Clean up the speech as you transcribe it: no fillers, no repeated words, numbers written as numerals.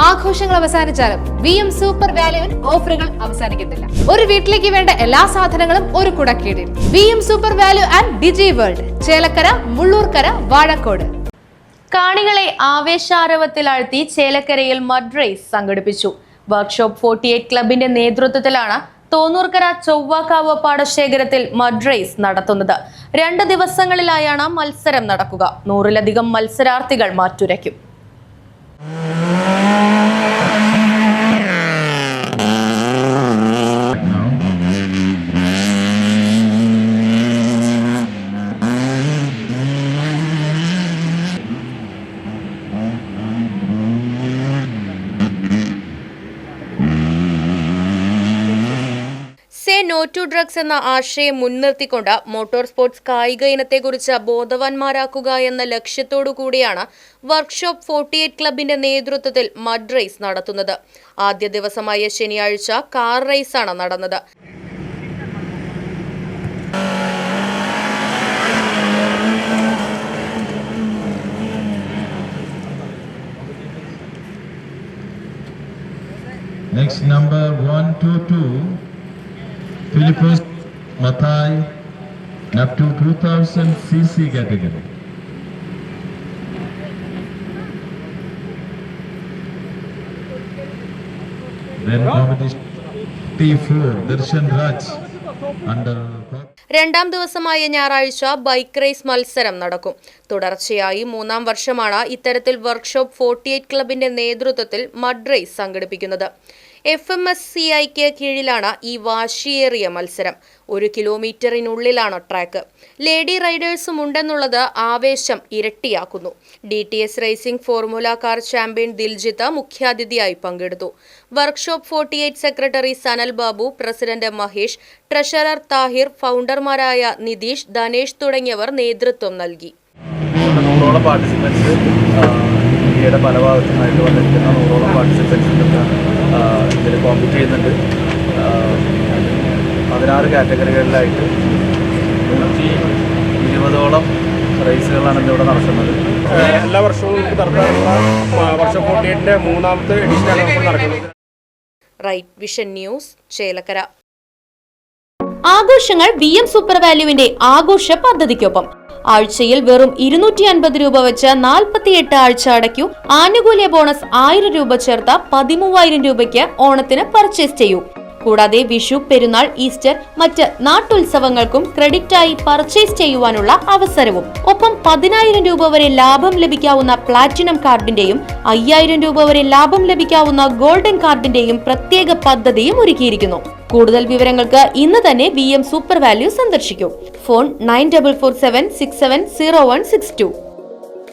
ആഘോഷങ്ങൾ അവസാനിച്ചാലും VM super വാല്യുവിൽ ഓഫറുകൾ അവസാനിക്കുന്നില്ല. ഒരു വീട്ടിലേക്ക് വേണ്ട എല്ലാ സാധനങ്ങളും ഒരു കുടക്കീഴിൽ. VM Super Value and Digi World, Chelakkara, Mullurkara, Vazhakkode. കാണികളെ ആവേശാരവത്തിലാഴ്ത്തി ചേലക്കരയിൽ മഡ് റേസ് സംഘടിപ്പിച്ചു. വർക്ക്ഷോപ്പ് 48 ക്ലബിന്റെ നേതൃത്വത്തിലാണ് തോന്നൂർക്കര ചൊവ്വാക്കാവ് പാടശേഖരത്തിൽ മഡ് റേസ് നടത്തുന്നത്. 2 ദിവസങ്ങളിലായാണ് മത്സരം നടക്കുക. 100-ലധികം മത്സരാർത്ഥികൾ മാറ്റുരയ്ക്കും. സേ നോ ടു ഡ്രഗ്സ് എന്ന ആശയം മുൻനിർത്തിക്കൊണ്ട് മോട്ടോർ സ്പോർട്സ് കായിക ഇനത്തെക്കുറിച്ച് ബോധവാന്മാരാക്കുക എന്ന ലക്ഷ്യത്തോടു കൂടിയാണ് വർക്ക്ഷോപ്പ് 48 ക്ലബിന്റെ നേതൃത്വത്തിൽ മഡ് റേസ് നടത്തുന്നത്. ആദ്യ ദിവസമായ ശനിയാഴ്ച കാർ റേസാണ് നടന്നത്. Next number 122. Philippus Mathai, up to 2000 cc category. Then competition T4 Darshan Raj under. രണ്ടാം ദിവസമായ ഞായറാഴ്ച ബൈക്ക് റേസ് മത്സരം നടക്കും. തുടർച്ചയായി 3-ാം വർഷമാണ് ഇത്തരത്തിൽ വർക്ക്ഷോപ്പ് 48 ക്ലബിന്റെ നേതൃത്വത്തിൽ മഡ് റേസ് സംഘടിപ്പിക്കുന്നത്. FMSCIക്ക് കീഴിലാണ് ഈ വാശിയേറിയ മത്സരം. 1 കിലോമീറ്ററിനുള്ളിലാണ് ട്രാക്ക്. ലേഡി റൈഡേഴ്സും ഉണ്ടെന്നുള്ളത് ആവേശം ഇരട്ടിയാക്കുന്നു. DTS racing formula car champion Diljith മുഖ്യാതിഥിയായി പങ്കെടുത്തു. Workshop 48 secretary Sanal Babu, president Mahesh, treasurer Thahir, ഫൗണ്ടർമാരായ നിതീഷ്, ധനേഷ് തുടങ്ങിയവർ നേതൃത്വം നൽകി. ഇന്ത്യയുടെ പല ഭാഗത്തുനിന്നായിട്ട് വന്നിരിക്കുന്ന 100ഓളം പാർട്ടിസിപ്പൻസ് ഇതിൽ കോമ്പീറ്റ് ചെയ്യുന്നുണ്ട്. 16 കാറ്റഗറികളിലായിട്ട് 120ഓളം റേസുകളാണ് ഇന്നിവിടെ നടക്കുന്നത്. എല്ലാ വർഷവും വർഷം 48ന്റെ 3ാമത്തെ എഡിഷനാണ് നടക്കുന്നത്. Right vision news, Chelakkara. ആഘോഷങ്ങൾ VM സൂപ്പർ വാല്യുവിന്റെ ആഘോഷ പദ്ധതിക്കൊപ്പം. ആഴ്ചയിൽ വെറും 250 രൂപ വെച്ച് 48 ആഴ്ച അടയ്ക്കൂ. ആനുകൂല്യ ബോണസ് 1000 രൂപ ചേർത്ത 13000 രൂപയ്ക്ക് ഓണത്തിന് പർച്ചേസ് ചെയ്യൂ. കൂടാതെ വിഷു, പെരുന്നാൾ, ഈസ്റ്റർ, മറ്റ് നാട്ടുത്സവങ്ങൾക്കും ക്രെഡിറ്റായി പർച്ചേസ് ചെയ്യുവാനുള്ള അവസരവും. ഒപ്പം 10000 രൂപ വരെ ലാഭം ലഭിക്കാവുന്ന പ്ലാറ്റിനം കാർഡിന്റെയും 5000 രൂപ വരെ ലാഭം ലഭിക്കാവുന്ന ഗോൾഡൻ കാർഡിന്റെയും പ്രത്യേക പദ്ധതിയും ഒരുക്കിയിരിക്കുന്നു. കൂടുതൽ വിവരങ്ങൾക്ക് ഇന്ന് തന്നെ VM സൂപ്പർ വാല്യൂ സന്ദർശിക്കൂ. ഫോൺ 9447670162.